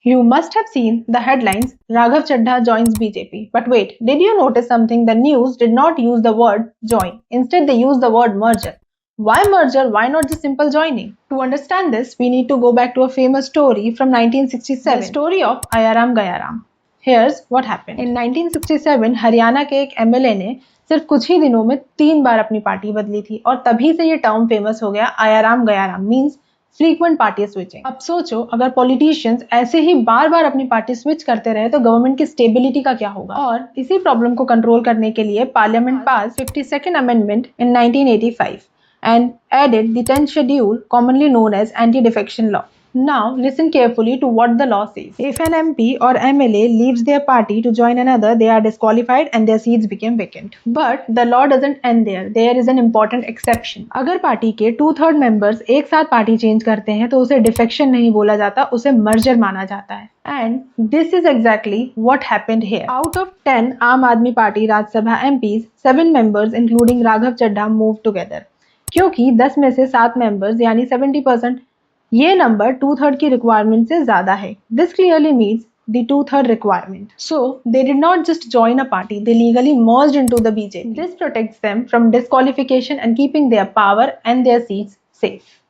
You must have seen the headlines, Raghav Chaddha joins BJP. But wait, did you notice something? The news did not use the word join. Instead, they used the word merger. Why merger? Why not just simple joining? To understand this, we need to go back to a famous story from 1967, the story of Ayaram Gayaram. Here's what happened. In 1967, Haryana के एक MLA ने सिर्फ कुछ ही दिनों में 3 बार अपनी party बदली थी और तभी से ये टर्म फेमस हो गया Aaya Ram Gaya Ram means frequent party switching. अब सोचो अगर पॉलिटिशियंस ऐसे ही बार बार अपनी पार्टी स्विच करते रहे तो गवर्नमेंट की स्टेबिलिटी का क्या होगा। और इसी प्रॉब्लम को कंट्रोल करने के लिए parliament pass 52nd amendment in 1985 and added the 10th schedule commonly known as anti-defection law. Now listen carefully to what the law says. If an MP or MLA leaves their party to join another, they are disqualified and their seats become vacant. But the law doesn't end there. There is an important exception. अगर party के 2/3 members एक साथ party change करते हैं तो उसे defection नहीं बोला जाता, उसे मर्जर माना जाता है। And this is exactly what happened here. Out of 10 Aam Aadmi Party Rajya Sabha MPs, 7 members including Raghav Chaddha moved together. क्योंकि 10 में से 7 मेंबर्स यानी 70%, ये नंबर 2/3 की रिक्वायरमेंट से ज्यादा है। This clearly means the 2/3 requirement. So they did not just join a party, they legally merged into the BJP. This protects them from disqualification and keeping their power and their seats safe.